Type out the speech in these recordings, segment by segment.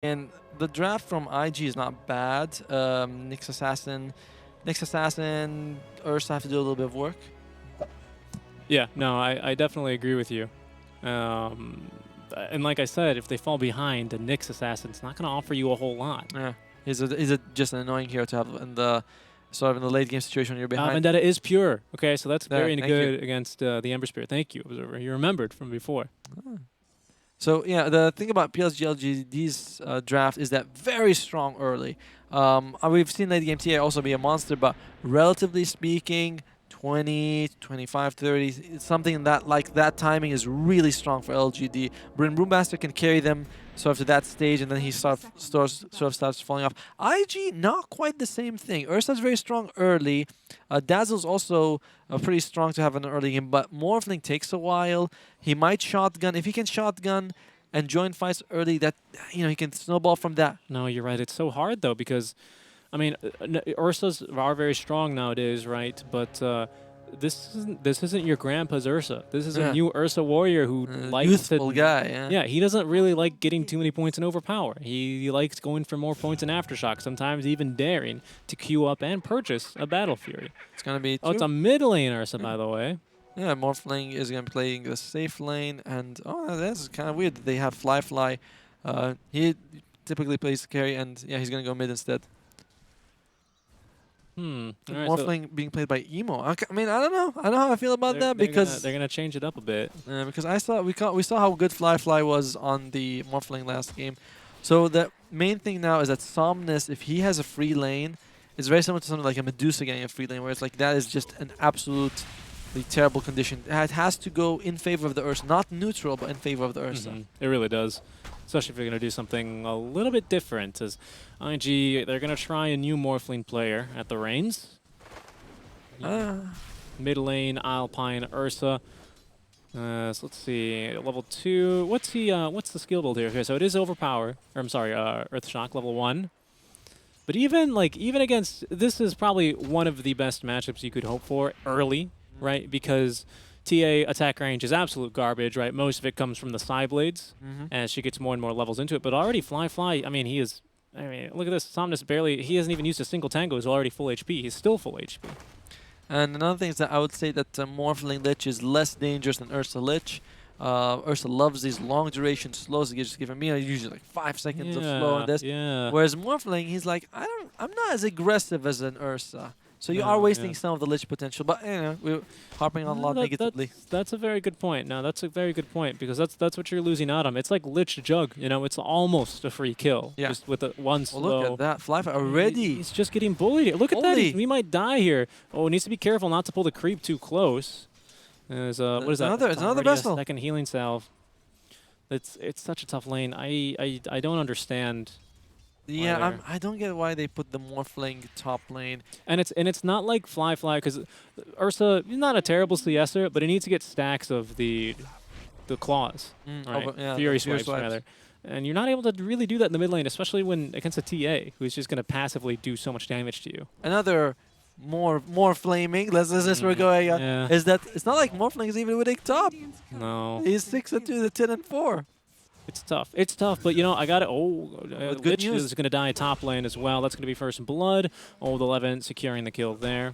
And the draft from IG is not bad. Nyx Assassin, Ursa have to do a little bit of work. Yeah, no, I definitely agree with you. And like I said, if they fall behind, the Nyx Assassin's not going to offer you a whole lot. Yeah, he's just an annoying hero to have in the sort of in the late game situation when you're behind. Vendetta is pure. Okay, so that's very thank good you. against the Ember Spirit. Thank you. You remembered from before. So yeah, the thing about PSG.LGD's draft is that very strong early. We've seen late game TA also be a monster, but relatively speaking, 20, 25, 30, something that like that timing is really strong for LGD. Brewmaster can carry them sort of to that stage, and then he sort of starts falling off. IG, not quite the same thing. Ursa's very strong early. Dazzle's also pretty strong to have an early game, but Morphling takes a while. He might shotgun. If he can shotgun and join fights early, that he can snowball from that. No, you're right. It's so hard though because, I mean, Ursas are very strong nowadays, right? But this isn't your grandpa's Ursa. This is a new Ursa warrior who likes youthful guy. Yeah, he doesn't really like getting too many points in overpower. He likes going for more points in aftershock. Sometimes even daring to queue up and purchase a Battle Fury. It's gonna be. Oh, it's a mid lane Ursa, by the way. Yeah, Morphling is gonna be playing the safe lane, and that's kind of weird that they have Fly. He typically plays carry, and yeah, he's gonna go mid instead. Right, Morphling being played by Emo. I mean, I don't know. I don't know how I feel about that because they're gonna change it up a bit. Because we saw how good Fly was on the Morphling last game. So the main thing now is that Somnus, if he has a free lane, is very similar to something like a Medusa getting a free lane, where it's like that is just an absolutely terrible condition. It has to go in favor of the Ursa, not neutral, but in favor of the Ursa. It really does. Especially if you're going to do something a little bit different. As IG, they're going to try a new Morphling player at the reins. Mid lane, Alpine, Ursa. So let's see, level 2. What's the skill build here? Okay, so it is Overpower. Or I'm sorry, Earth Shock, level 1. But even against, this is probably one of the best matchups you could hope for early, right? Because TA attack range is absolute garbage, right? Most of it comes from the Psyblades, as she gets more and more levels into it. But already Fly, I mean, look at this. Somnus he hasn't even used a single tango. He's already full HP. He's still full HP. And another thing is that I would say that Morphling Lich is less dangerous than Ursa Lich. Ursa loves these long duration slows. Just giving me usually like 5 seconds of slow on this. Yeah. Whereas Morphling, he's like, I'm not as aggressive as an Ursa. So you are wasting some of the Lich potential, but we're harping on a lot negatively. That's a very good point. No, that's a very good point because that's what you're losing out on. It's like Lich Jug, it's almost a free kill. Yeah. Just with one slow. Look at that, Fly already. He's just getting bullied. Look at that. We might die here. Oh, he needs to be careful not to pull the creep too close. There's what is that? It's another vessel. Second healing salve. It's such a tough lane. I don't understand. Yeah, I don't get why they put the Morphling top lane. And it's not like Fly because Ursa is not a terrible CSer, but he needs to get stacks of the claws, right? Fury swipes rather. And you're not able to really do that in the mid lane, especially when against a TA who's just going to passively do so much damage to you. Another more flaming. Let's we're going on. Is that it's not like Morphling is even winning top. No. He's 6-2 to 10-4. It's tough. It's tough, but I got it. Lich is going to die top lane as well. That's going to be first blood. Old 11 securing the kill there.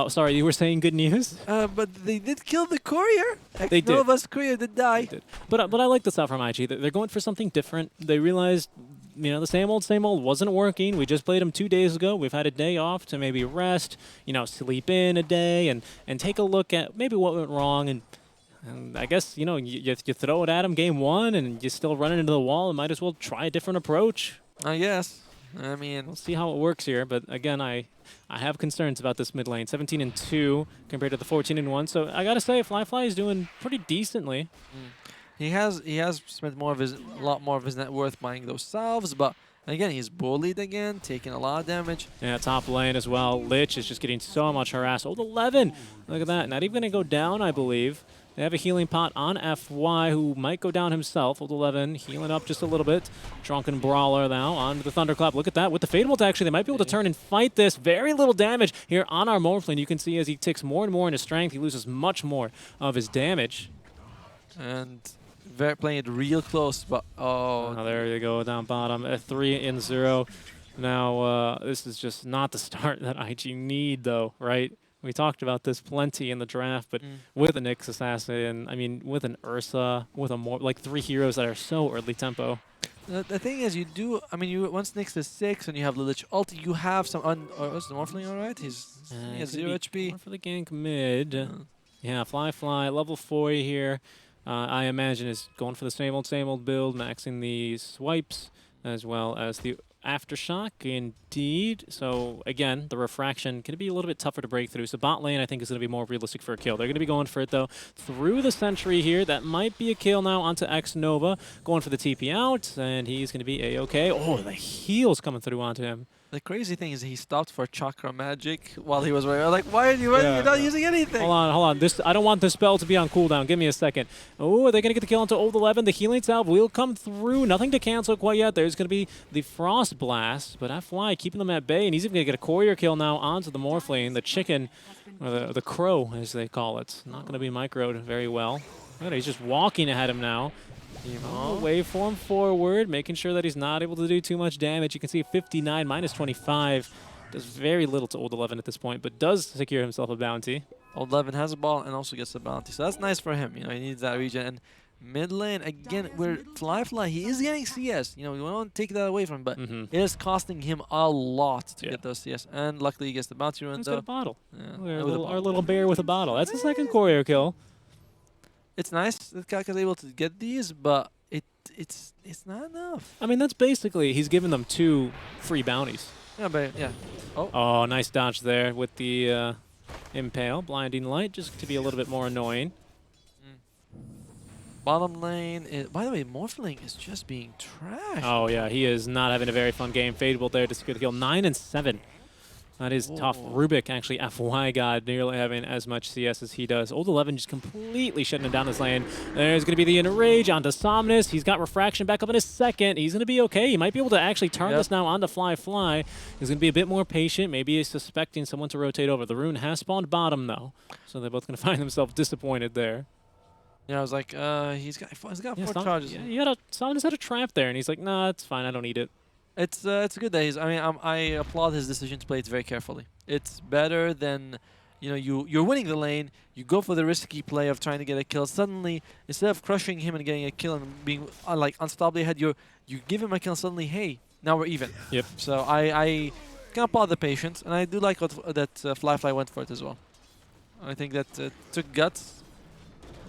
Sorry, you were saying good news? But they did kill the courier. They did. Nova's courier did die. They did. But I like this out from IG. They're going for something different. They realized, the same old wasn't working. We just played them 2 days ago. We've had a day off to maybe rest, sleep in a day and take a look at maybe what went wrong. And I guess, you throw it at them game 1 and you're still running into the wall and might as well try a different approach. I guess. I mean, we'll see how it works here. But again, I have concerns about this mid lane. 17-2 compared to the 14-1. So I got to say, Fly is doing pretty decently. He has spent a lot more of his net worth buying those salves, but again, he's bullied again, taking a lot of damage. Yeah, top lane as well. Lich is just getting so much harass. Old 11, look at that. Not even going to go down, I believe. They have a healing pot on FY who might go down himself. Old 11 healing up just a little bit. Drunken Brawler now onto the Thunderclap. Look at that. With the Fade Bolt, actually, they might be able to turn and fight this. Very little damage here on our Morphling. You can see as he ticks more and more into strength, he loses much more of his damage. And playing it real close, but There you go, down bottom, 3-0. Now, this is just not the start that IG need, though, right? We talked about this plenty in the draft, but with a Nyx Assassin, I mean, with an Ursa, with a more like 3 heroes that are so early tempo. The thing is, you once Nyx is 6 and you have Lilich ult, you have some. Is the Morphling alright? He has 0 HP. More for the gank mid. Yeah, Fly, level 4 here. I imagine is going for the same old build, maxing the swipes as well as the aftershock. Indeed. So again, the refraction can be a little bit tougher to break through. So bot lane, I think, is going to be more realistic for a kill. They're going to be going for it though through the sentry here. That might be a kill now onto Xnova, going for the TP out, and he's going to be a-okay. Oh, the heal's coming through onto him. The crazy thing is he stopped for Chakra Magic while he was wearing. Like, why are you not using anything? Hold on. I don't want this spell to be on cooldown. Give me a second. Oh, are they going to get the kill onto Old 11? The healing salve will come through. Nothing to cancel quite yet. There's going to be the Frost Blast, but FY keeping them at bay, and he's even going to get a courier kill now onto the Morphling, the chicken, or the crow, as they call it. Not going to be microed very well. He's just walking ahead of him now. Waveform forward, making sure that he's not able to do too much damage. You can see 59 minus 25. Does very little to Old 11 at this point, but does secure himself a bounty. Old 11 has a ball and also gets a bounty, so that's nice for him. He needs that region. And mid lane, again, where Fly, he is getting CS. We don't take that away from him, but it is costing him a lot to get those CS. And luckily, he gets the bounty run. He's got a bottle. Yeah, our little bear with a bottle. That's the second courier kill. It's nice that Kaka is able to get these, but it's not enough. I mean, that's basically, he's given them 2 free bounties. Yeah, but yeah. Oh, nice dodge there with the Impale. Blinding Light, just to be a little bit more annoying. Bottom lane, by the way, Morphling is just being trashed. Oh, yeah, he is not having a very fun game. Fadeable there to secure the kill. 9 and 7. That is tough. Rubik, actually, FY God, nearly having as much CS as he does. Old 11 just completely shutting him down this lane. There's going to be the Enrage onto Somnus. He's got Refraction back up in a second. He's going to be okay. He might be able to actually turn this now onto Fly. He's going to be a bit more patient. Maybe he's suspecting someone to rotate over. The rune has spawned bottom, though. So they're both going to find themselves disappointed there. Yeah, I was like, he's got 4 charges. Yeah, Somnus had a trap there, and he's like, nah, it's fine. I don't need it. It's good that he's. I applaud his decision to play it very carefully. It's better than, you're winning the lane. You go for the risky play of trying to get a kill. Suddenly, instead of crushing him and getting a kill and being unstoppably ahead, you give him a kill. And suddenly, hey, now we're even. Yep. So I can applaud the patience, and I do like that Fly went for it as well. I think that took guts,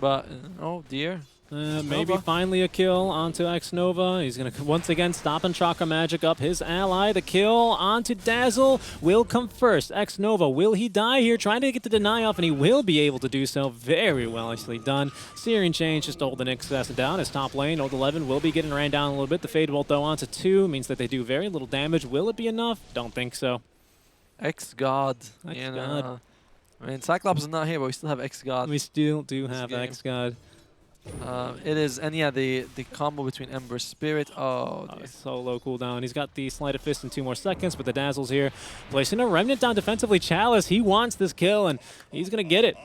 but oh dear. Maybe finally a kill onto Xnova. He's going to once again stop and Chakra Magic up his ally. The kill onto Dazzle will come first. Xnova, will he die here? Trying to get the deny off, and he will be able to do so. Very well actually done. Searing Change just to hold the Nyx Assassin down. His top lane, Old 11, will be getting ran down a little bit. The Fade Bolt, though, onto 2 means that they do very little damage. Will it be enough? Don't think so. X-God. X-God. I mean, Cyclops is not here, but we still have X-God. We still do have X-God. It is, and yeah, the combo between Ember Spirit. Oh, so low cooldown. He's got the Sleight of Fist in 2 more seconds, but the Dazzle's here. Placing a Remnant down defensively. Chalice, he wants this kill, and he's going to get it.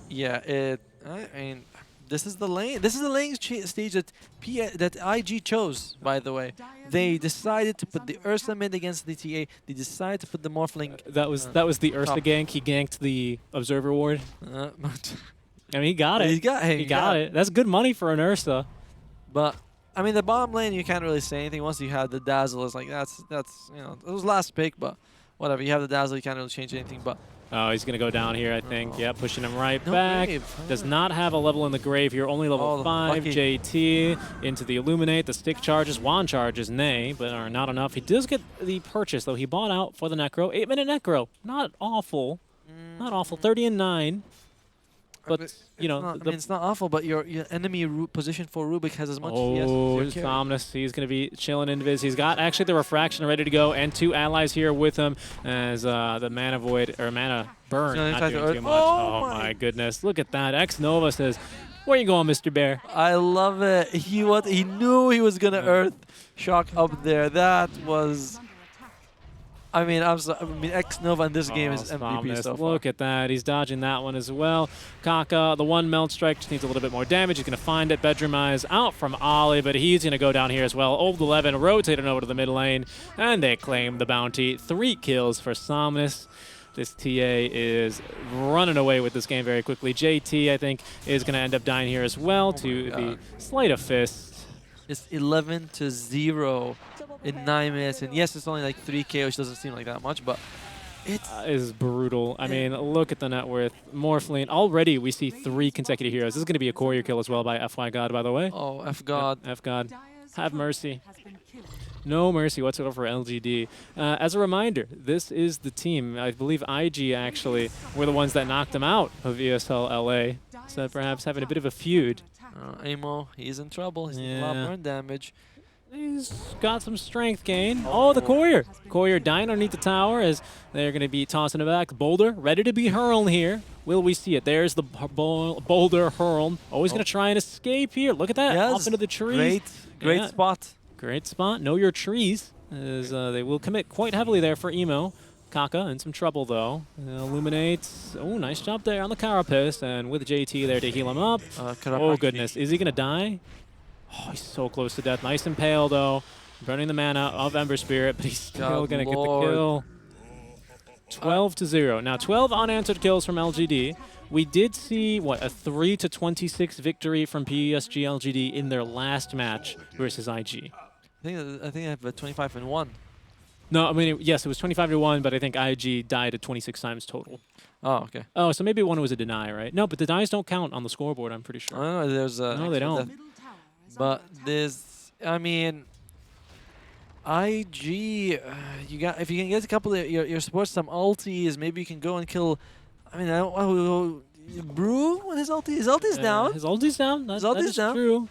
Yeah, I mean, this is the lane. This is the lane stage that IG chose, by the way. They decided to put the Ursa mid against the TA. They decided to put the Morphling. That was the Ursa gank. He ganked the Observer Ward. I mean, he got it. He got it. That's good money for an Ursa. But I mean, the bottom lane, you can't really say anything. Once you have the Dazzle, it's like that's it was last pick, but whatever. You have the Dazzle, you can't really change anything. But oh, he's gonna go down here, I think. Yeah, pushing him right back. Does not have a level in the grave here. Only level 5. JT into the Illuminate. The stick charges, wand charges, nay, but are not enough. He does get the purchase though. He bought out for the Necro. 8-minute Necro. Not awful. Not awful. 30 and 9. But it's not awful. But your enemy position for Rubik has as much. Oh, Somnus. He's going to be chilling invis. He's got actually the Refraction ready to go, and 2 allies here with him as the Mana Void or Mana Burn not doing too much. Oh my goodness! Look at that. Xnova says, "Where you going, Mr. Bear?" I love it. He knew he was gonna Earth Shock up there. That was. I mean, I mean, X Nova in this game Oh, is MVP Somnus. so far. Look at that. He's dodging that one as well. Kaka, the one melt strike, just needs a little bit more damage. He's going to find it. Bedroom Eyes out from Ollie, but he's going to go down here as well. Old 11 rotating over to the mid lane, and they claim the bounty. 3 kills for Somnus. This TA is running away with this game very quickly. JT, I think, is going to end up dying here as well to the sleight of fist. It's 11-0 in 9 minutes, and yes, it's only like 3K, which doesn't seem like that much, but it's Is brutal. I mean, look at the net worth. Morphling. Already we see 3 consecutive heroes. This is going to be a courier kill as well by FY God, by the way. oh F God. F God. Have mercy. No mercy whatsoever for LGD. As a reminder, this is the team. I believe IG actually were the ones that knocked them out of ESL LA. So perhaps having a bit of a feud. Amo, he's in trouble. He's taking a lot of burn damage. He's got some strength gain. Oh, the courier. Courier dying underneath the tower as they're going to be tossing it back. Boulder ready to be hurled here. Will we see it? There's the Boulder hurled. Always going to try and escape here. Look at that. Yes, Off into the trees. Great spot. Great spot. Know your trees. As they will commit quite heavily there for Emo. Kaka in some trouble though. Illuminates. Oh, nice job there on the carapace. And with JT there to heal him up. Oh, goodness. Is he going to die? Oh, he's so close to death. Nice and pale, though. Burning the mana of Ember Spirit, but he's still going to get the kill. 12-0. Now, 12 unanswered kills from LGD. We did see, what, a 3-26 victory from PSG.LGD in their last match versus IG. I think I have a 25-1. No, I mean, yes, it was 25-1, but I think IG died at 26 times total. Oh, okay. Oh, so maybe one was a deny, right? No, but the denies don't count on the scoreboard, I'm pretty sure. I don't know, there's No, they don't. But this, I mean, IG, you got, if you can get a couple of your support, some ultis, maybe you can go and kill. I mean, I don't. Brew with his ulti. His ulti's down. His ulti's down. That is down. true.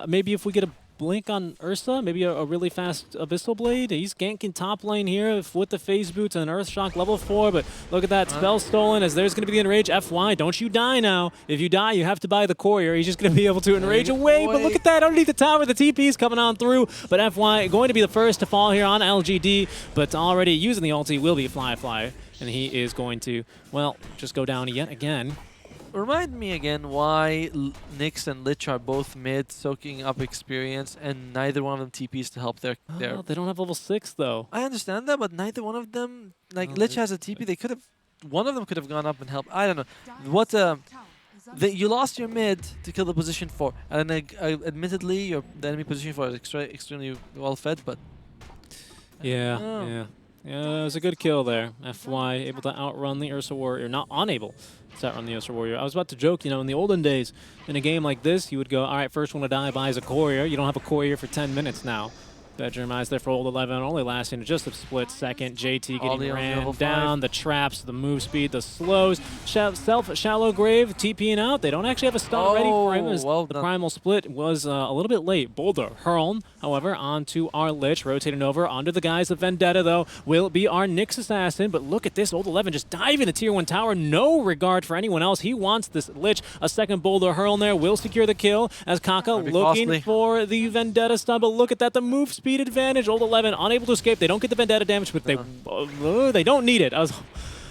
Maybe if we get a blink on Ursa, maybe a really fast Abyssal Blade. He's ganking top lane here with the phase boots and Earth Shock level 4, but look at that spell stolen as there's going to be the enrage. FY, don't you die now. If you die, you have to buy the courier. He's just going to be able to enrage away, but look at that underneath the tower. The TP's coming on through, but FY going to be the first to fall here on LGD, but already using the ulti will be Fly, and he is going to, well, just go down yet again. Remind me again why Nyx and Lich are both mid, soaking up experience, and neither one of them TPs to help their. Oh, they don't have level 6 though. I understand that, but neither one of them, like Lich has a TP. They could have, one of them could have gone up and helped. I don't know. What you lost your mid to kill the position 4, and admittedly, the enemy position 4 is extremely well fed, but. Yeah, it was a good kill there. FY able to outrun the Ursa Warrior, not unable to outrun the Ursa Warrior. I was about to joke, you know, in the olden days, in a game like this, you would go, all right, first one to die buys a courier. You don't have a courier for 10 minutes now. Bedroom Eyes there for old 11, only lasting just a split second. JT getting ran down, the traps, the move speed, the slows. Shallow Grave TPing out. They don't actually have a stun ready for him as the Primal Split was a little bit late. Boulder hurled, however, onto our Lich, rotating over onto the guys of Vendetta, though, will be our Nyx Assassin. But look at this, old 11 just diving the tier 1 tower. No regard for anyone else. He wants this Lich. A second Boulder hurl there will secure the kill as Kaka looking for the Vendetta stun. But look at that, the move speed advantage. Old 11 unable to escape. They don't get the Vendetta damage, but they don't need it. I was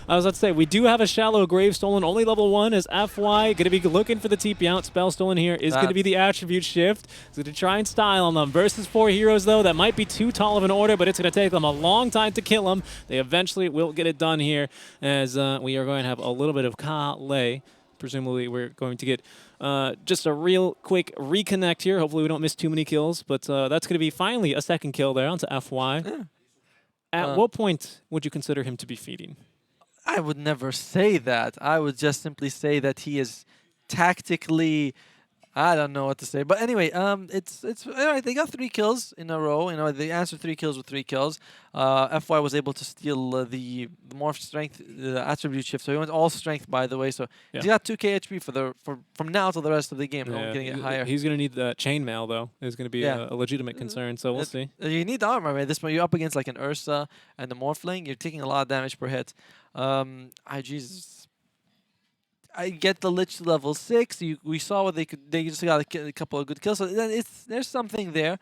about to say, we do have a Shallow Grave stolen, only level 1 as FY going to be looking for the TP out. Spell stolen here is going to be the attribute shift. He's going to try and style on them. Versus 4 heroes, though, that might be too tall of an order, but it's going to take them a long time to kill them. They eventually will get it done here as we are going to have a little bit of Kale. Presumably, we're going to get just a real quick reconnect here. Hopefully, we don't miss too many kills, but that's going to be finally a second kill there onto FY. Yeah. At what point would you consider him to be feeding? I would never say that. I would just simply say that he is tactically. I don't know what to say, but anyway, it's alright. They got 3 kills in a row. You know, they answered 3 kills with 3 kills. FY was able to steal the morph strength, the attribute shift. So he went all strength, by the way. So he's got 2k HP from now till the rest of the game. Yeah. Getting it higher. He's gonna need the chainmail though. Is gonna be a legitimate concern. So we'll see. You need the armor, right? This point, you're up against like an Ursa and the Morphling. You're taking a lot of damage per hit. IG's. I get the Lich to level 6. We saw what they could. They just got a couple of good kills. So there's something there.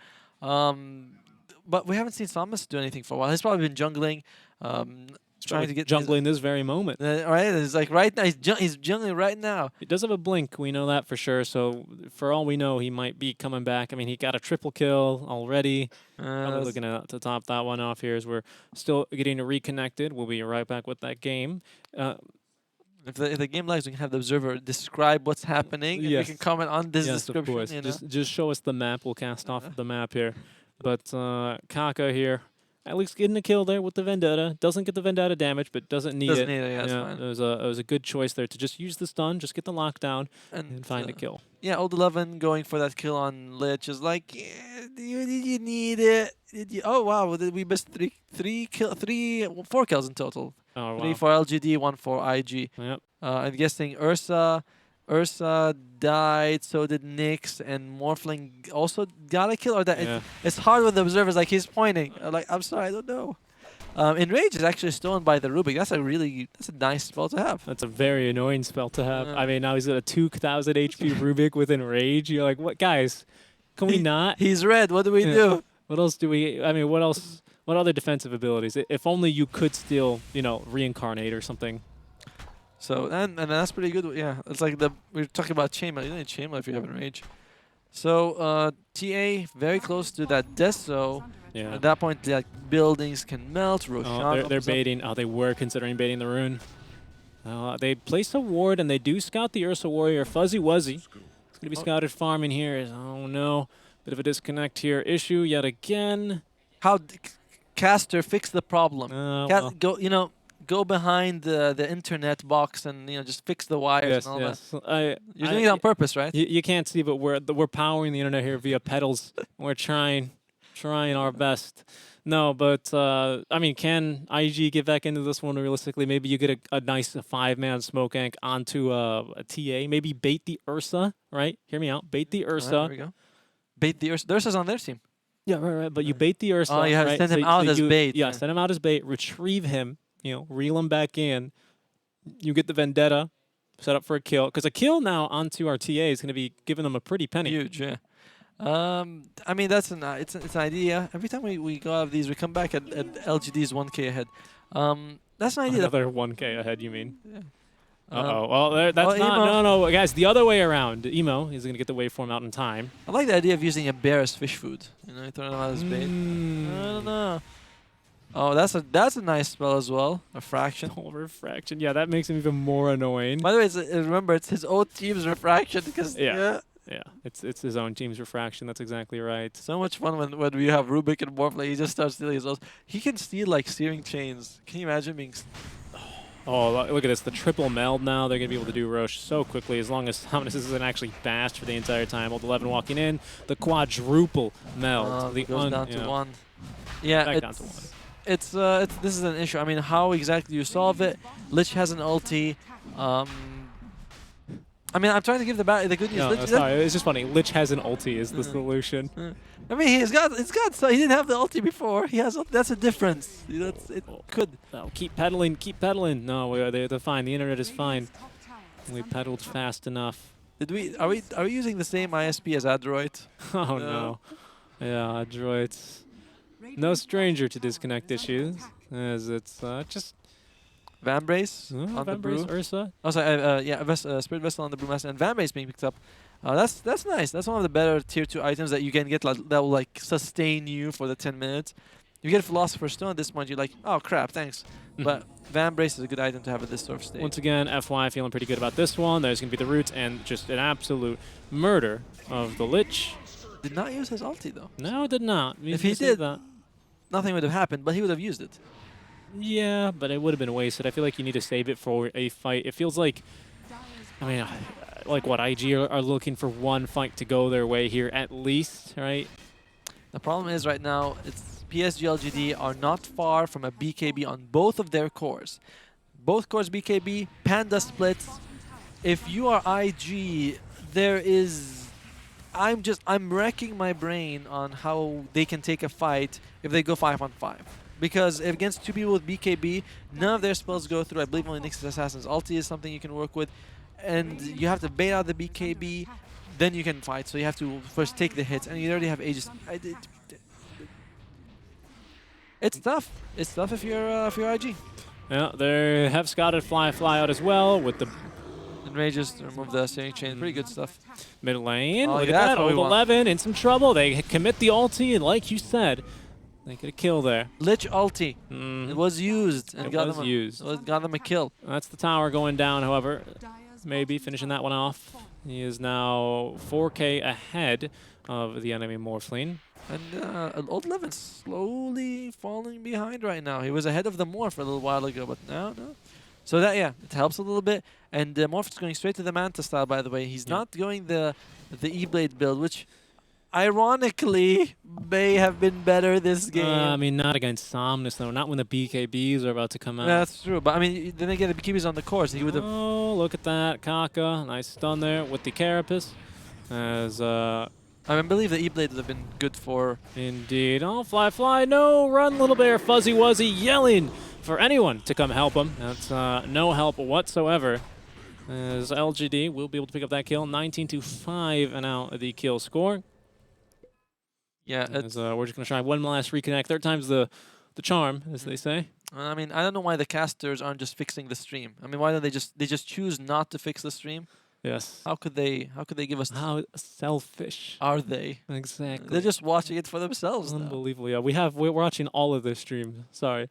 but we haven't seen Samus do anything for a while. He's probably been jungling, trying to get his, jungling this very moment. right. It's like right now he's jungling right now. He does have a blink, we know that for sure. So for all we know, he might be coming back. I mean, he got a triple kill already. Probably looking to top that one off here as we're still getting reconnected. We'll be right back with that game. If the game lags, we can have the observer describe what's happening, and we Yes. can comment on this Yes, of description. course. You know? Just show us the map. We'll cast off of the map here. But Kaka here, at least getting a kill there with the Vendetta. Doesn't get the Vendetta damage, but doesn't need Doesn't it. need it, yeah, it's fine. It was a good choice there to just use the stun, just get the lockdown, and find a kill. Yeah, Old 11 going for that kill on Lich is like, yeah, did you need it? Did you? Oh wow, we missed 4 kills in total. Oh, 3 wow. for LGD, 1 for IG. Yep. I'm guessing Ursa died, so did Nyx, and Morphling also got a kill. Or that Yeah. it's hard with the observers, like he's pointing. Like, I'm sorry, I don't know. Enrage is actually stolen by the Rubik. That's a nice spell to have. That's a very annoying spell to have. Yeah. I mean, now he's got a 2,000 HP Rubik with Enrage. You're like, what, guys? Can we not? He's red. What do we do? What else do we? I mean, what else? What other defensive abilities? If only you could still, reincarnate or something. So and that's pretty good. Yeah, it's like we're talking about chainmail. You don't need chainmail if you have Enrage. So TA very close to that Deso. Yeah. At that point, like buildings can melt. Roshan. They're baiting. Oh, they were considering baiting the rune. They place a ward and they do scout the Ursa Warrior. Fuzzy Wuzzy. It's going to be scouted farming here. Oh no. Bit of a disconnect here. Issue yet again. How Caster fix the problem? Well. Go behind the internet box and just fix the wires and all that. You're doing it on purpose, right? You can't see, but we're powering the internet here via pedals. We're trying our best. No, but I mean, can IG get back into this one realistically? Maybe you get a nice 5-man smoke ank onto a TA. Maybe bait the Ursa, right? Hear me out. Bait the Ursa. There we go. Bait the Ursa. The Ursa's on their team. Yeah, right. But you bait the Ursa. Oh, you have to right? send him out as bait. Yeah, send him out as bait. Retrieve him. Reel him back in. You get the Vendetta. Set up for a kill. Because a kill now onto our TA is going to be giving them a pretty penny. Huge, yeah. I mean, that's it's an idea. Every time we go out of these, we come back at LGD's 1K ahead. That's an idea. Another 1K ahead, you mean? Yeah. Uh-oh. Well, that's not... Emo. No, guys. The other way around. Emo is going to get the waveform out in time. I like the idea of using a bear as fish food. Throwing them out as bait. I don't know. Oh, that's a nice spell as well. Refraction. Oh, refraction. Yeah, that makes him even more annoying. By the way, remember, it's his own team's refraction because Yeah, it's his own team's refraction. That's exactly right. So much fun when we have Rubik and Morphling. He just starts stealing his own. He can steal like searing chains. Can you imagine being? Oh, look at this. The triple meld now. They're going to be able to do Roche so quickly as long as Dominus isn't actually bashed for the entire time. Old 11 walking in. The quadruple meld. It goes down to 1. Yeah, back down to 1. This is an issue. I mean, how exactly you solve it? Lich has an ulti. I mean, I'm trying to give the good news. No, sorry, it's just funny. Lich has an ulti is the solution. I mean, so he didn't have the ulti before. He has. That's a difference. It could. Oh, keep pedaling, keep pedaling. No, they're fine. The internet is fine. We pedaled fast enough. Are we using the same ISP as Adroit? Oh no. Yeah, Adroit's no stranger to disconnect issues, as it's just Vambrace on the Brew. Ursa. Oh, sorry, Spirit Vessel on the Brewmaster and Vambrace being picked up. That's nice. That's one of the better tier 2 items that you can get that will like sustain you for the 10 minutes. You get Philosopher's Stone at this point, you're like, oh crap, thanks. But Vambrace is a good item to have at this sort of stage. Once again, FY feeling pretty good about this one. There's going to be the roots and just an absolute murder of the Lich. Did not use his ulti though. No, did not. If he did, nothing would have happened, but he would have used it. Yeah, but it would have been wasted. I feel like you need to save it for a fight. It feels like, I mean, like what, IG are looking for one fight to go their way here at least, right? The problem is right now, it's PSG.LGD are not far from a BKB on both of their cores. Both cores BKB, Panda splits. If you are IG, there is... I'm wrecking my brain on how they can take a fight if they go 5-on-5. Because against 2 people with BKB, none of their spells go through. I believe only Nyx's Assassin's ulti is something you can work with. And you have to bait out the BKB, then you can fight. So you have to first take the hits. And you already have Aegis. It's tough. It's tough if you're IG. Yeah, they have scouted fly out as well with the And Rages to remove the steering chain. Pretty good stuff. mid lane. Oh, Look yeah, at that's that. what we Old want. 11 in some trouble. They commit the ulti, and like you said, they get a kill there. Lich ulti. It was used and It got was them used. got them a kill. That's the tower going down, however. Maybe finishing that one off. He is now 4K ahead of the enemy Morphling. And Old 11 slowly falling behind right now. He was ahead of the Morph a little while ago, but now, no. So that, yeah, it helps a little bit. And Morph is going straight to the Manta style, by the way. He's not going the E-Blade build, which ironically may have been better this game. I mean, not against Somnus, though. Not when the BKBs are about to come out. That's true, but I mean, then again, the BKB's on the course. He would have. Oh, look at that. Kaka, nice stun there with the Carapace. As, I believe the E-Blade would have been good for. indeed. Oh, fly, no, run, little bear. Fuzzy Wuzzy yelling for anyone to come help him. That's no help whatsoever. As LGD will be able to pick up that kill. 19-5 and now the kill score. Yeah, As, we're just going to try one last reconnect. Third time's the charm, as they say. I mean, I don't know why the casters aren't just fixing the stream. I mean, why don't they just choose not to fix the stream? Yes. How could they give us? How selfish. Are they? Exactly. They're just watching it for themselves now. Unbelievable. Yeah, we're watching all of this stream. Sorry.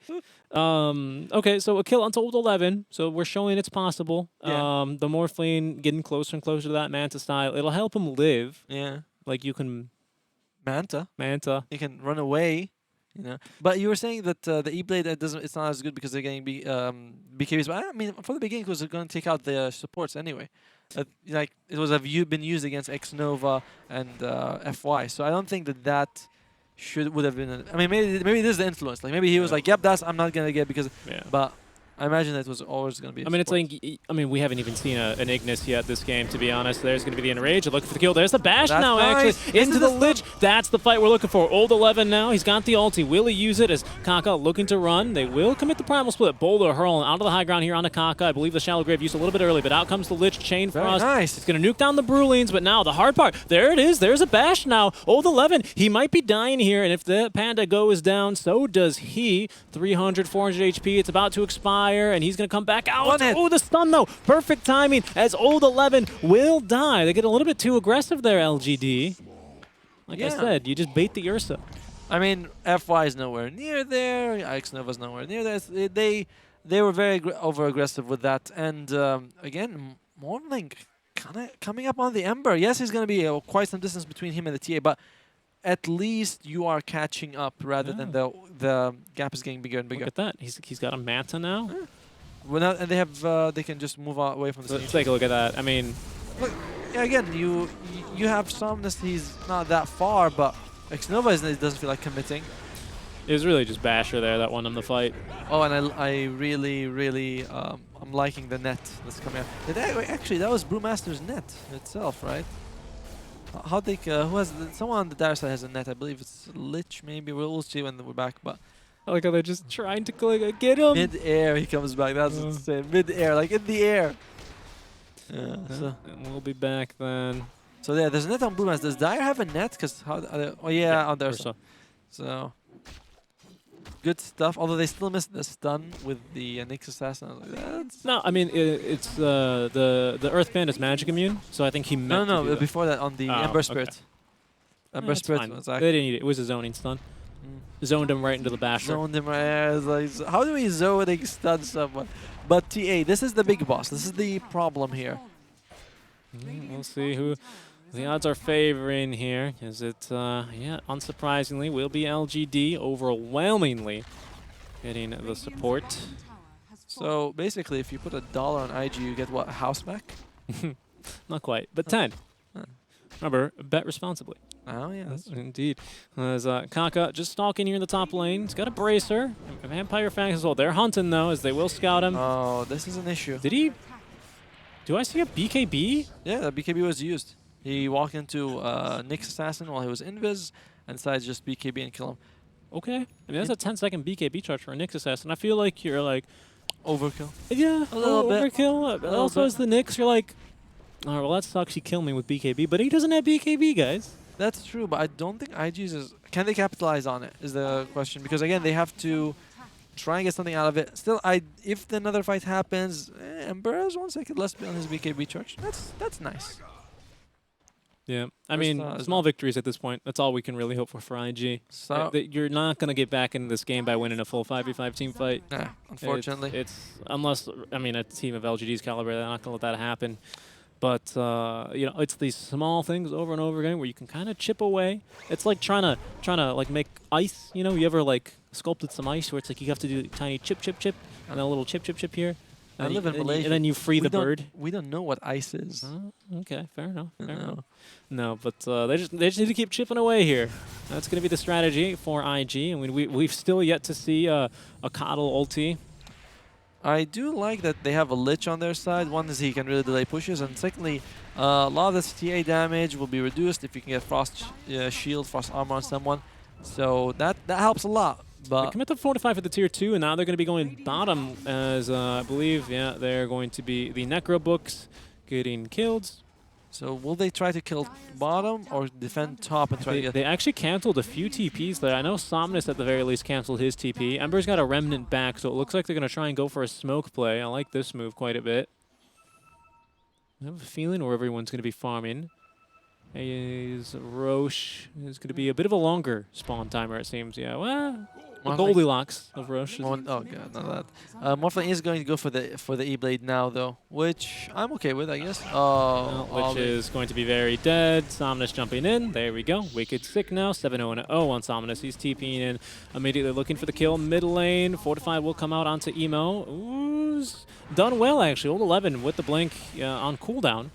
Okay, so a kill onto Old 11. So we're showing it's possible. Yeah. The Morphling getting closer and closer to that Manta style. It'll help him live. Yeah. Like you can Manta. Manta. You can run away. You know. But you were saying that the E-Blade it's not as good because they're getting BKBs. But I mean, from the beginning, it was going to take out the supports anyway. Like it was been used against X-Nova and FY. So I don't think that would have been. I mean, maybe this is the influence. Like maybe he was like, "Yep, I'm not gonna get because." Yeah. But I imagine that was always gonna be. I mean, it's like, we haven't even seen an Ignis yet this game, to be honest. There's going to be the Enrage. Looking for the kill. There's the Bash That's now, nice. actually. Into the Lich. That's the fight we're looking for. Old 11 now. He's got the ulti. Will he use it as Kaka looking to run? They will commit the Primal Split. Boulder hurling out of the high ground here onto Kaka. I believe the Shallow Grave used a little bit early, but out comes the Lich. Chain Frost. Nice. It's going to nuke down the Brulines, but now the hard part. There it is. There's a Bash now. Old 11. He might be dying here, and if the Panda goes down, so does he. 300, 400 HP. It's about to expire, and he's going to come back out. Oh, the stun, though. Perfect timing as Old 11 will die. They get a little bit too aggressive there, LGD. Like I said, you just bait the Ursa. I mean, FY is nowhere near there. X-Nova's nowhere near there. They were very over-aggressive with that. And again, Morning kind of coming up on the Ember. Yes, he's going to be quite some distance between him and the TA, but at least you are catching up rather than the gap is getting bigger and bigger. Look at that. He's got a Manta now. Yeah. Well, now, and they have they can just move away from the Let's take a look at that. I mean, look, yeah, again, you have Somnus. He's not that far, but X-Nova doesn't feel like committing. it was really just Basher there that won him the fight. Oh, and I really I'm liking the net that's coming out. Actually, that was Brewmaster's net itself, right? How they who has someone on the dire side has a net? I believe it's Lich. Maybe we'll see when we're back, but. I like how they're just trying to get him. Mid-air, he comes back. That's insane. Mid-air, like in the air. Yeah. So. And we'll be back then. So yeah, there's a net on Blue Mass. Does Dire have a net? Cause how? Oh yeah, on there. So good stuff. Although they still missed the stun with the Nyx Assassin. I was like, that's No, I mean it's the Earth Band is magic immune, so I think he meant to do that. before that on the Ember Spirit. Okay. Ember Spirit was actually. They didn't need it. It was a zoning stun. Zoned him right into the Basher. Zoned him right. Like, how do we zoning stun someone? But TA, this is the big boss. This is the problem here. We'll see who the odds are favoring here. Is it, yeah, unsurprisingly, will be LGD overwhelmingly getting the support. So basically, if you put $1 on IG, you get what, a house back? Not quite, but 10. Remember, bet responsibly. Oh, yeah. That's Indeed. As Kaka just stalking here in the top lane. He's got a bracer. Vampire Fangs as well. They're hunting, though, as they will scout him. Oh, this is an issue. Did he... Do I see a BKB? Yeah, the BKB was used. He walked into Nyx Assassin while he was invis and decided to just BKB and kill him. Okay. I mean, that's a 10-second BKB charge for a Nyx Assassin. I feel like you're like... Overkill. Yeah, a little bit. Overkill. Also, as the Nyx, you're like... All right, well, that sucks. He killed me with BKB, but he doesn't have BKB, guys. That's true, but I don't think IG's is... Can they capitalize on it, is the question. Because again, they have to try and get something out of it. Still, if another fight happens, Ember has 1 second less on his BKB charge. That's nice. Yeah, I mean, small victories at this point. That's all we can really hope for IG. So You're not going to get back into this game by winning a full 5v5 team fight. yeah, unfortunately. It's unless, I mean, a team of LGD's caliber, they're not going to let that happen. But, you know, it's these small things over and over again where you can kind of chip away. It's like trying to like make ice, you know? You ever like sculpted some ice where it's like you have to do tiny chip, chip, chip, and then a little chip, chip, chip here. I live in Malaysia. And then you free the bird. We don't know what ice is. Okay, fair enough. Fair No. enough. No, but they just need to keep chipping away here. That's going to be the strategy for IG. I mean, we've still yet to see a Coddle ulti. I do like that they have a Lich on their side. One is he can really delay pushes, and secondly, a lot of this TA damage will be reduced if you can get Frost Shield, Frost Armor on someone. So that helps a lot. But They commit to 45 at the tier 2, and now they're going to be going bottom as I believe, yeah, they're going to be the Necro Books getting killed. so will they try to kill bottom or defend top and try to get... They actually canceled a few TPs there. I know Somnus at the very least canceled his TP. Ember's got a Remnant back, so it looks like they're going to try and go for a smoke play. I like this move quite a bit. I have a feeling where everyone's going to be farming. Roche is going to be a bit of a longer spawn timer, it seems. Yeah, well, the Goldilocks of Roche. Oh god, not that. Morphling is going to go for the E-Blade now though, which I'm okay with, I guess. Which is going to be very dead. Somnus jumping in. There we go. Wicked sick now. 7-0-0 on Somnus. He's TPing in immediately looking for the kill. Mid lane. Fortify will come out onto Emo. Ooh's done well, actually. Old 11 with the blink on cooldown,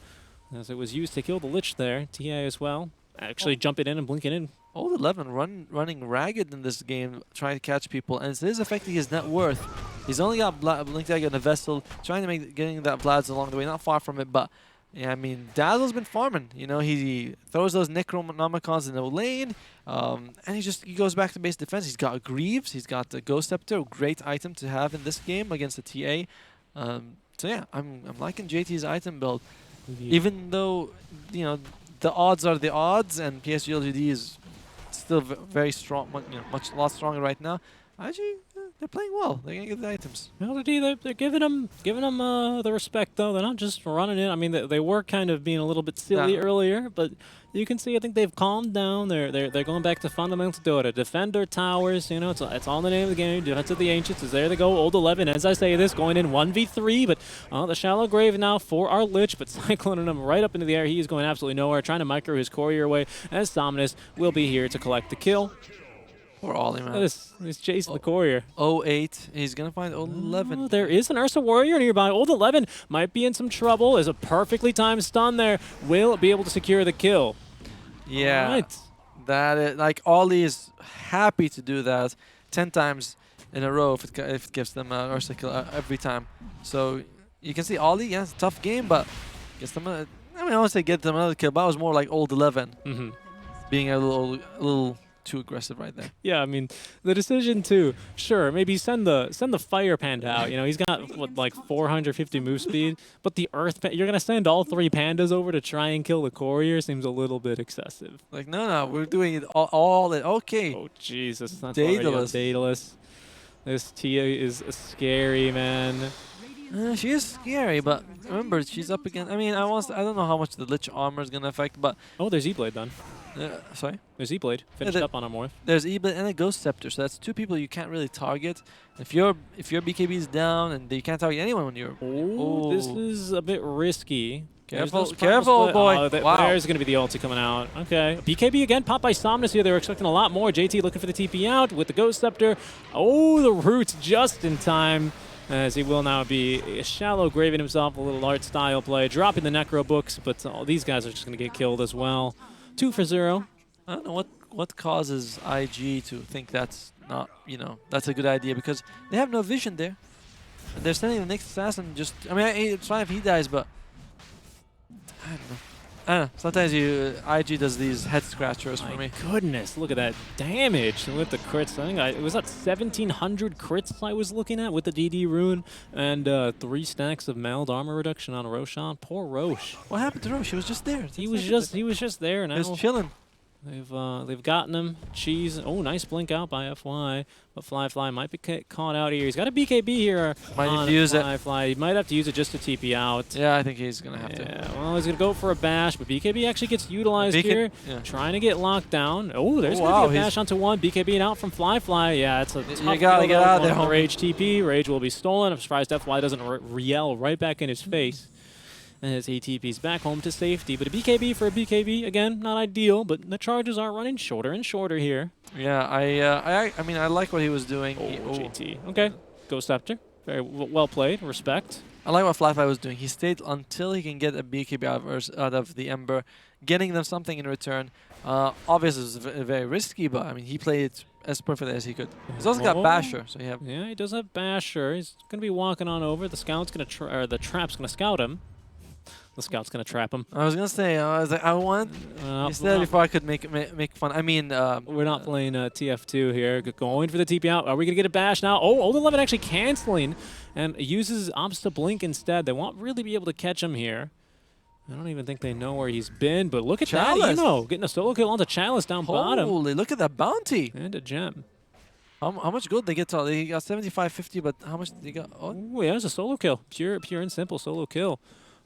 as it was used to kill the Lich there. TA as well. Actually jumping in and blinking in. Old 11 running ragged in this game, trying to catch people, and it is affecting his net worth. He's only got Blink Dagger and a Vessel, trying to getting that Blads along the way, not far from it, but yeah, I mean, Dazzle's been farming. You know, he throws those Necronomicons in the lane, and he goes back to base defense. He's got Greaves, he's got the Ghost Scepter, great item to have in this game against the TA. So yeah, I'm liking JT's item build, even though, you know, the odds are the odds, and PSG.LGD is still very strong, a lot stronger right now. IG, they're playing well. They're gonna get the items. LGD, they're giving them the respect though. They're not just running in. I mean, they were kind of being a little bit silly earlier, but you can see I think they've calmed down. They're going back to fundamental Dota. Defend their towers. You know, it's all in the name of the game. Defense of the Ancients is there. They go. Old 11. As I say this, going in 1v3, but the shallow grave now for our Lich, but cycloning him right up into the air. He is going absolutely nowhere. Trying to micro his courier away, as Somnus will be here to collect the kill. Poor Ollie, man. He's chasing the courier. 08. He's going to find Old 11. Oh, there is an Ursa Warrior nearby. Old 11 might be in some trouble. Is a perfectly timed stun there. Will be able to secure the kill. Yeah. Right. That is, like, Ollie is happy to do that 10 times in a row if it gives them an Ursa kill every time. So you can see Ollie, yeah, it's a tough game, but gets them I won't say get them another kill, but it was more like Old 11 being a little too aggressive right there. Yeah, I mean, the decision to, sure, maybe send the Fire Panda out. You know, he's got, what, like 450 move speed, but the Earth you're going to send all 3 pandas over to try and kill the courier seems a little bit excessive. Like, no, we're doing it all okay. Oh, Jesus. That's Daedalus. Daedalus. This Tia is scary, man. She is scary, but remember, she's up against... I mean, I don't know how much the Lich armor is going to affect, but... Oh, there's E-Blade then. Sorry? There's E-Blade. Finished up on a Morph. There's E-Blade and a Ghost Scepter, so that's 2 people you can't really target. If your BKB is down and you can't target anyone when you're... Oh, this is a bit risky. Careful, careful, boy. Wow. There's going to be the ulti coming out. Okay. BKB again, popped by Somnus here. They were expecting a lot more. JT looking for the TP out with the Ghost Scepter. Oh, the roots just in time, as he will now be shallow graving himself, a little art style play, dropping the Necro Books, but these guys are just going to get killed as well. 2 for 0. I don't know what causes IG to think that's not, that's a good idea, because they have no vision there. And they're sending the next assassin just... I mean, it's fine if he dies, but... I don't know. Sometimes IG does these head scratchers for me. My goodness, look at that damage with the crits. I think it was at 1,700 crits I was looking at with the DD rune, and 3 stacks of meld armor reduction on Roshan. Poor Roche. What happened to Roche? He was just there. He was just there. Now he was chilling. They've gotten him. Cheese. Oh, nice blink out by FY. But Fly might be caught out here. He's got a BKB here. Might need on to use Fly. He might have to use it just to TP out. Yeah, I think he's gonna have to. Yeah, well, he's gonna go for a bash, but BKB actually gets utilized here. Yeah. Trying to get locked down. Oh, there's wow, gonna be a bash onto one. BKB out from Fly. Yeah, it's a tough You gotta get out of there, on the homie. Rage TP. Rage will be stolen. I'm surprised FY doesn't yell right back in his face. And his ATP's back home to safety. But a BKB for a BKB, again, not ideal, but the charges are running shorter and shorter here. Yeah, I mean, I like what he was doing. Oh, JT. Okay, Ghost Scepter. Very well played. Respect. I like what Fly was doing. He stayed until he can get a BKB out of the Ember, getting them something in return. Obviously, it was very risky, but I mean, he played it as perfectly as he could. He's also got Basher, so you have. Yeah, he does have Basher. He's gonna be walking on over. The scout's gonna the trap's gonna scout him. The scout's gonna trap him. I was gonna say, I was like, I want. Instead, before I could make fun. I mean, we're not playing TF2 here. Going for the TP out. Are we gonna get a bash now? Oh, Old 11 actually canceling and uses Obsta Blink instead. They won't really be able to catch him here. I don't even think they know where he's been. But look at that, Emo getting a solo kill onto Chalice down bottom. Holy, look at that bounty. And a gem. How much gold they get? They got 75-50, but how much did they got? Oh, yeah, it's a solo kill. Pure and simple solo kill.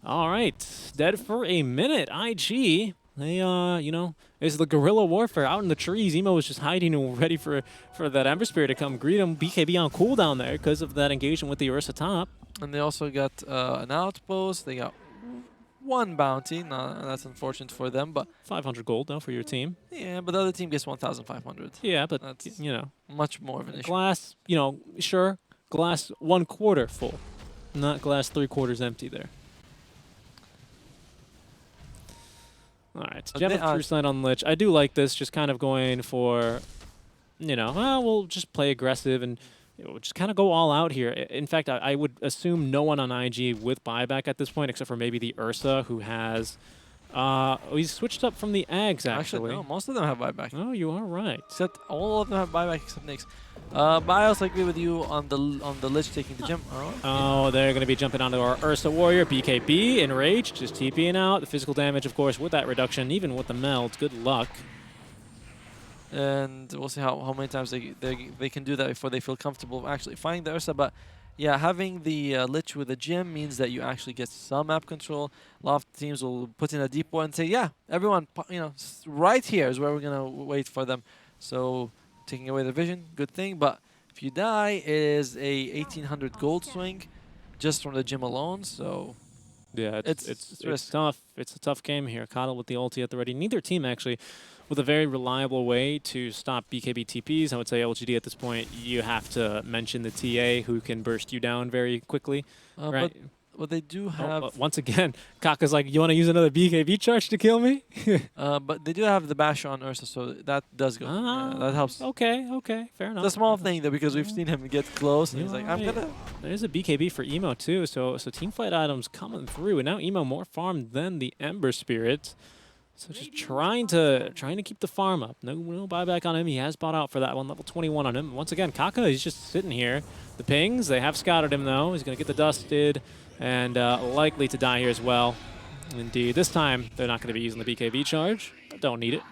All right, dead for a minute. IG, they, you know, it's the guerrilla warfare out in the trees. Emo was just hiding and ready for that Ember Spirit to come greet him. BKB on cooldown there because of that engagement with the Ursa top. And they also got an outpost. They got one bounty. No, that's unfortunate for them, but 500 gold though for your team. Yeah, but the other team gets 1,500. Yeah, but that's, you know, much more of an issue. Glass, you know, sure, glass 1/4 full, not glass 3/4 empty there. All right, Gem of True Sight on Lich. I do like this, just kind of going for, you know, we'll just play aggressive and we'll just kind of go all out here. In fact, I would assume no one on IG with buyback at this point, except for maybe the Ursa, who has, he's switched up from the Ags, actually. No, most of them have buyback. Oh, you are right. Except all of them have buyback except Nyx. But I also agree with you on the Lich taking the gem. Oh, they're going to be jumping onto our Ursa Warrior. BKB, Enraged, just TPing out. The physical damage, of course, with that reduction, even with the meld. Good luck. And we'll see how many times they can do that before they feel comfortable actually fighting the Ursa. But yeah, having the Lich with a gem means that you actually get some map control. A lot of teams will put in a deep one and say, yeah, everyone, you know, right here is where we're going to wait for them. So taking away the vision, good thing. But if you die, it is a 1,800 gold swing just from the gym alone. So yeah, it's tough. It's a tough game here. Coddle with the ulti at the ready. Neither team actually with a very reliable way to stop BKB TPs. I would say LGD at this point, you have to mention the TA who can burst you down very quickly. Right? But they do have... once again, Kaka's like, you want to use another BKB charge to kill me? But they do have the bash on Ursa, so that does go. That helps. Okay, fair enough. It's a small thing, though, because we've seen him get close, and he's like, I'm gonna... There's a BKB for Emo, too, so teamfight items coming through, and now Emo more farmed than the Ember Spirit. So just trying to keep the farm up. No buyback on him. He has bought out for that one. Level 21 on him. Once again, Kaka is just sitting here. The pings, they have scouted him, though. He's going to get the dusted and likely to die here as well. Indeed. This time, they're not going to be using the BKB charge. Don't need it.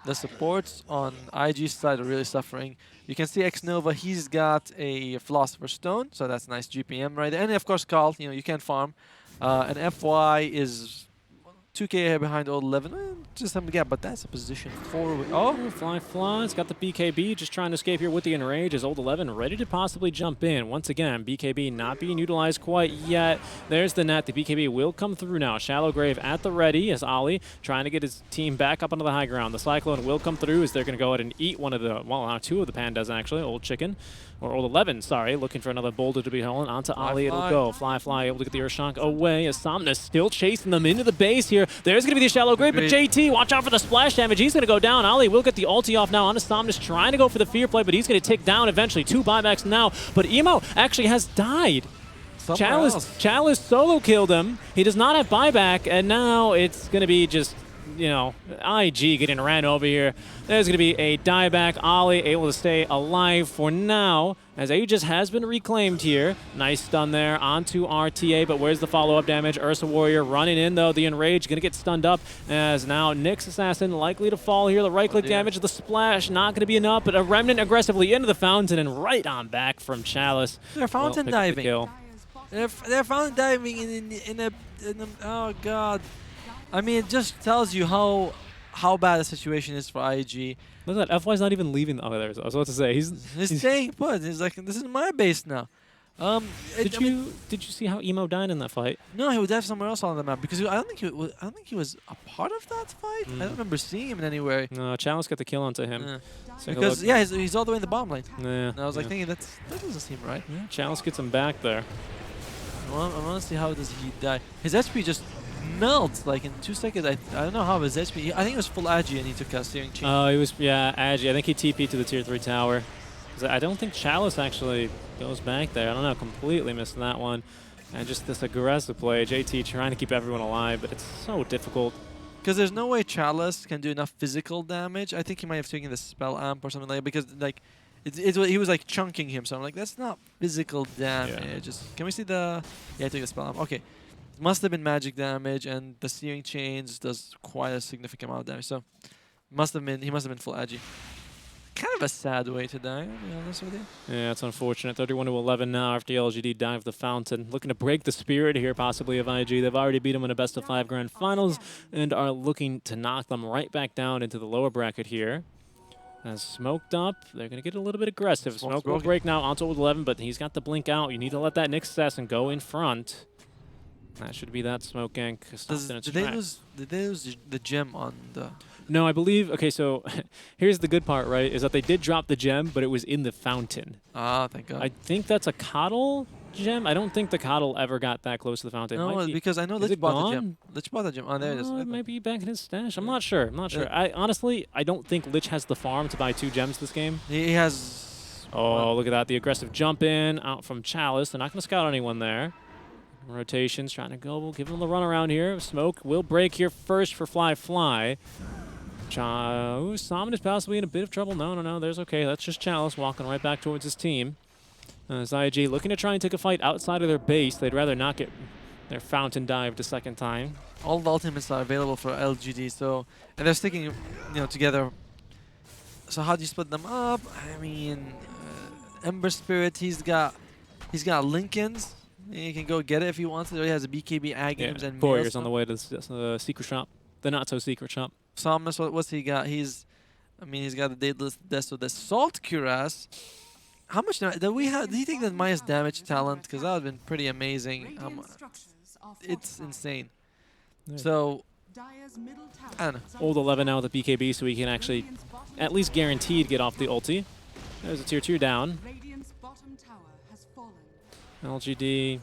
The supports on IG's side are really suffering. You can see Xnova, he's got a Philosopher's Stone, so that's nice GPM right there. And of course, Carl, you know, you can farm. And FY is 2k behind Old 11. Just some gap, but that's a position forward. Oh, Fly's got the BKB, just trying to escape here with the Enrage as Old 11 ready to possibly jump in. Once again, BKB not being utilized quite yet. There's the net. The BKB will come through now. Shallow Grave at the ready as Ollie trying to get his team back up onto the high ground. The Cyclone will come through as they're going to go ahead and eat one of the, well, two of the pandas actually. Old Chicken, or Old 11, sorry, looking for another boulder to be held. Onto Ollie it'll go. Fly able to get the Earthshock away as Somnus still chasing them into the base here. There's going to be the Shallow Grave, but JT, watch out for the splash damage. He's going to go down. Ollie will get the ulti off now onto Somnus, trying to go for the fear play, but he's going to tick down eventually. 2 buybacks now, but Emo actually has died. Chalice solo killed him. He does not have buyback, and now it's going to be just you know, IG getting ran over here. There's going to be a dieback. Ollie able to stay alive for now, as Aegis has been reclaimed here. Nice stun there onto RTA, but where's the follow-up damage? Ursa Warrior running in, though. The Enrage going to get stunned up, as now Nyx Assassin likely to fall here. The right-click damage, the splash, not going to be enough, but a Remnant aggressively into the fountain and right on back from Chalice. They're fountain Well, diving. kill. They're fountain diving in a oh god. I mean, it just tells you how bad the situation is for IG. Look at that. FY's not even leaving. Oh, there's. I was about to say he's staying put. He's like, this is my base now. Did you see how Emo died in that fight? No, he would dive somewhere else on the map because I don't think he was a part of that fight. I don't remember seeing him in anywhere. No, Chalice got the kill onto him. Yeah. Take a Because look. yeah, he's all the way in the bomb lane. Yeah, And I was like thinking that doesn't seem right. yeah, Chalice gets him back there. I want to see how does he die. His HP just melts like in 2 seconds. I don't know how his HP. I think it was full agi and he took a steering change. Oh, he was, yeah, Agi. I think he TP'd to the tier 3 tower. 'Cause I don't think Chalice actually goes back there. I don't know, completely missed that one. And just this aggressive play. JT trying to keep everyone alive, but it's so difficult. Because there's no way Chalice can do enough physical damage. I think he might have taken the spell amp or something like that because like he was like chunking him. So I'm like, that's not physical damage. Yeah. Just can we see the? Yeah, I took the spell amp. Okay, must have been magic damage, and the steering chains does quite a significant amount of damage. So he must have been full agi. Kind of a sad way to die, to be honest with you. Yeah, it's unfortunate. 31-11 now after LGD dive the fountain. Looking to break the spirit here, possibly, of IG. They've already beat them in a best-of-5 grand finals and are looking to knock them right back down into the lower bracket here. As smoked up, they're going to get a little bit aggressive. Smoke will break now onto old 11, but he's got the blink out. You need to let that Nyx Assassin go in front. That should be that smoke gank. Did they lose the gem on the... No, I believe, okay, so here's the good part, right, is that they did drop the gem, but it was in the fountain. Ah, thank God. I think that's a Coddle gem. I don't think the Coddle ever got that close to the fountain. No, because I know Lich bought the gem. Lich bought the gem. Oh, there it is. It might be back in his stash. I'm not sure. I'm not sure. Honestly, I don't think Lich has the farm to buy 2 gems this game. He has... Oh, look at that. The aggressive jump in out from Chalice. They're not going to scout anyone there. Rotations, trying to go. We'll give him the run around here. Smoke will break here first for Fly. Salmon is possibly in a bit of trouble. No, there's okay. That's just Chalice walking right back towards his team. As IG looking to try and take a fight outside of their base. They'd rather not get their fountain dived a second time. All the ultimates are available for LGD, so... And they're sticking, together. So how do you split them up? I mean... Ember Spirit, he's got Lincolns. He can go get it if he wants it. He has a BKB, Aghanim's, and Warriors on the way to the secret shop. The not-so-secret shop. Samus, what's he got? He's got the Daedalus Desto, the Salt Cuirass. How much damage do we have? Do you think that minus damage talent? Because that would have been pretty amazing. It's insane. Yeah. So, I don't know. Old 11 now with the BKB, so he can actually at least guaranteed get off the ulti. There's a tier 2 down. LGD,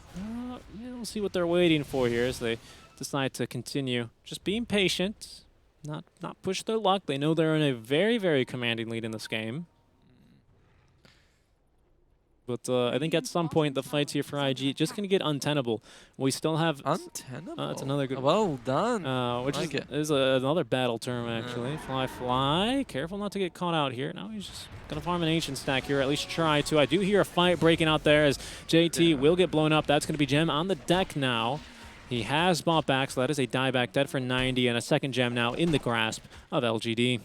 we'll see what they're waiting for here as they decide to continue. Just being patient, not push their luck. They know they're in a very, very commanding lead in this game. But I think at some point the fights here for IG just going to get untenable. We still have... Untenable? That's another good... Well done. Which is another battle term, actually. Fly. Careful not to get caught out here. Now he's just going to farm an ancient stack here, at least try to. I do hear a fight breaking out there as JT will get blown up. That's going to be Gem on the deck now. He has bought back, so that is a dieback, dead for 90, and a second Gem now in the grasp of LGD.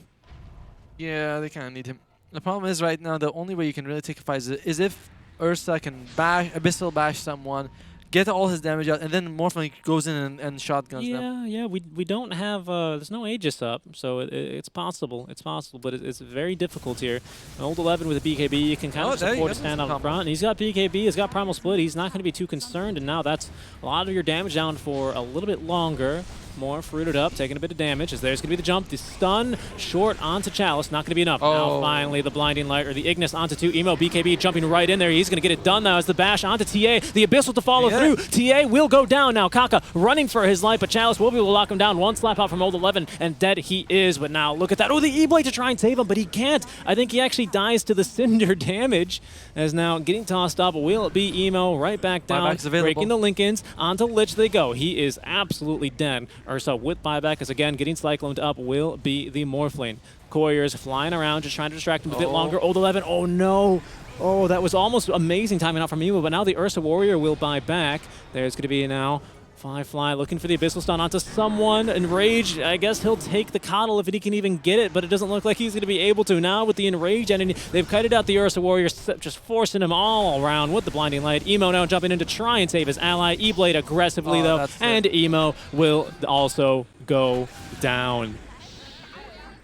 Yeah, they kind of need him. The problem is right now, the only way you can really take a fight is if Ursa can Abyssal bash someone, get all his damage out, and then Morphling goes in and shotguns them. Yeah, we don't have, there's no Aegis up, so it's possible. It's possible, but it's very difficult here. An old 11 with a BKB, you can kind of support a stand out front. And he's got BKB, he's got Primal Split, he's not going to be too concerned, and now that's a lot of your damage down for a little bit longer. More fruited up, taking a bit of damage as there's going to be the jump. The stun short onto Chalice, not going to be enough. Now finally the Blinding Light, or the Ignis onto 2. Emo, BKB jumping right in there. He's going to get it done now as the bash onto TA. The Abyssal to follow through. TA will go down now. Kaka running for his life, but Chalice will be able to lock him down. One slap out from old 11, and dead he is. But now look at that. Oh, the E-Blade to try and save him, but he can't. I think he actually dies to the Cinder damage as now getting tossed up. Will it be Emo right back down, breaking the Lincolns. Onto Lich they go. He is absolutely dead Ursa with buyback is again getting cycloned up will be the Morphling. Courier's flying around, just trying to distract him a bit longer. Old 11, oh no! Oh, that was almost amazing timing out from Evo, but now the Ursa Warrior will buy back. There's going to be now Firefly looking for the Abyssal Stun onto someone. Enraged, I guess he'll take the Coddle if he can even get it, but it doesn't look like he's going to be able to. Now with the Enraged enemy, they've kited out the Ursa Warrior, just forcing him all around with the Blinding Light. Emo now jumping in to try and save his ally. E-Blade aggressively though, and Emo will also go down.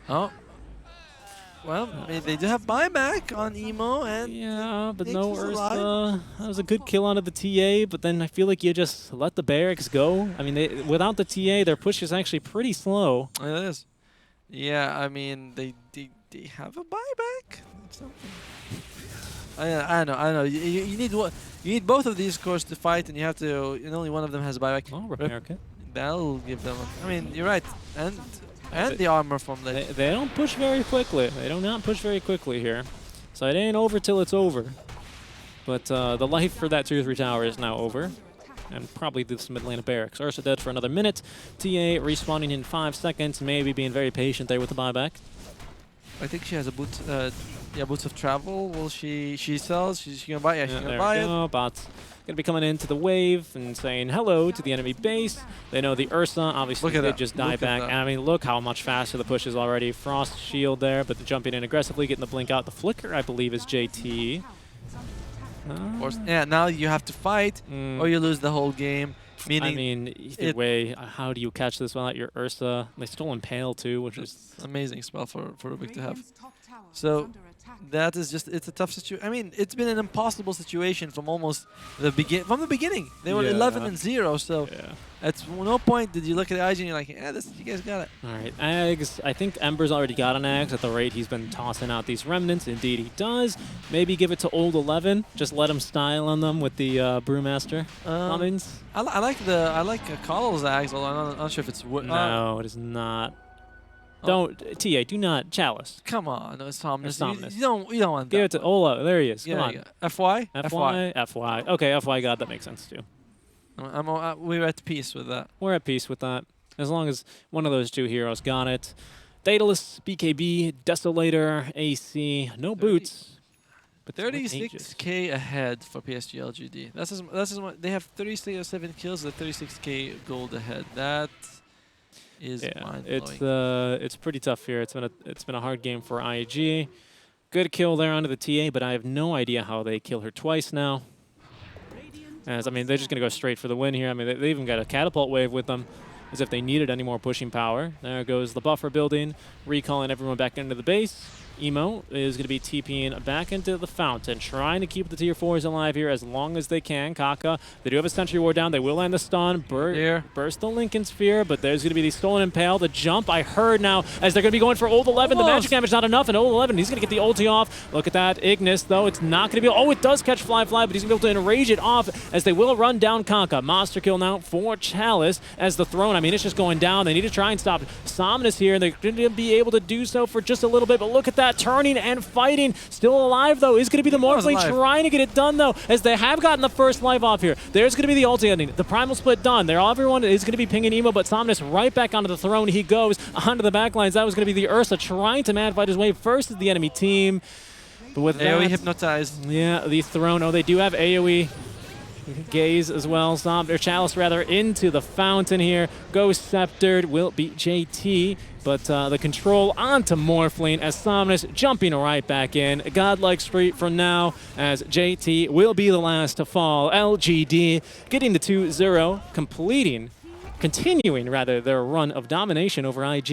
Oh. Well, I mean, they do have buyback on Emo, and yeah, but no Ursa. That was a good kill onto the TA, but then I feel like you just let the barracks go. I mean, without the TA, their push is actually pretty slow. It is. Yeah, I mean, they have a buyback. I know. You need what? You need both of these cores to fight, and you have to. And only one of them has a buyback. Oh, repair kit. That'll give them. I mean, you're right, and the armor from the. They don't push very quickly. They do not push very quickly here. So it ain't over till it's over. But the life for that 2-3 tower is now over. And probably this mid lane of barracks. Ursa dead for another minute. TA respawning in 5 seconds. Maybe being very patient there with the buyback. I think she has a boot. Yeah, boots of travel. Will she sells? She's gonna buy. Yeah, she's gonna buy it. Bots gonna be coming into the wave and saying hello to the enemy base. They know the Ursa obviously did just die back. And I mean, look how much faster the push is already. Frost shield there, but they're jumping in aggressively, getting the blink out. The flicker, I believe, is JT. Yeah, now you have to fight, or you lose the whole game. Meaning, I mean, either way, how do you catch this without your Ursa? They stole Impale too, which is amazing spell for Rubik to have. So that is just, it's a tough situation. I mean, it's been an impossible situation from almost the beginning. They were 11-0, so at no point did you look at the IG and you're like, yeah, you guys got it. All right, Ags, I think Ember's already got an Ags at the rate he's been tossing out these remnants. Indeed he does. Maybe give it to Old 11, just let him style on them with the Brewmaster summons. I like Coddle's Ags, although I'm not sure if it's... No, it is not. Don't, TA, do not chalice. Come on, no, it's Thomas. You don't want that. Give it to Ola. There he is. Come on. FY? FY. Okay, FY God, that makes sense too. We're at peace with that. We're at peace with that. As long as one of those two heroes got it. Daedalus, BKB, Desolator, AC, no boots. But 36k ahead for PSG.LGD. That's what they have. 37 kills at 36k gold ahead. That is mind-blowing. It's pretty tough here. It's been a hard game for IG. Good kill there onto the TA, but I have no idea how they kill her twice now. As I mean, they're just gonna go straight for the win here. I mean, they even got a catapult wave with them, as if they needed any more pushing power. There goes the buffer building, recalling everyone back into the base. Emo is going to be TPing back into the fountain, trying to keep the tier 4s alive here as long as they can. Kaka, they do have a Sentry Ward down. They will land the stun. Burst the Lincoln Sphere, but there's going to be the Stolen Impale. The jump, I heard now, as they're going to be going for Old 11. The magic damage not enough, and Old 11, he's going to get the ulti off. Look at that. Ignis, though, it's not going to be... Oh, it does catch Fly, but he's going to be able to enrage it off as they will run down Kaka. Monster kill now for Chalice as the throne. I mean, it's just going down. They need to try and stop Somnus here, and they're going to be able to do so for just a little bit, but look at that. Turning and fighting. Still alive, though, is going to be the Morphling trying to get it done, though, as they have gotten the first life off here. There's going to be the ulti ending. The Primal Split done. Everyone is going to be pinging Emo, but Somnus right back onto the throne. He goes onto the backlines. That was going to be the Ursa trying to mad fight his way first as the enemy team. But with AoE hypnotized. Yeah, the throne. Oh, they do have AoE. Gaze as well, or Chalice rather, into the fountain here. Ghost Sceptered will beat JT, but the control onto Morphling as Somnus jumping right back in. Godlike Street from now as JT will be the last to fall. LGD getting the 2-0, continuing rather their run of domination over IG.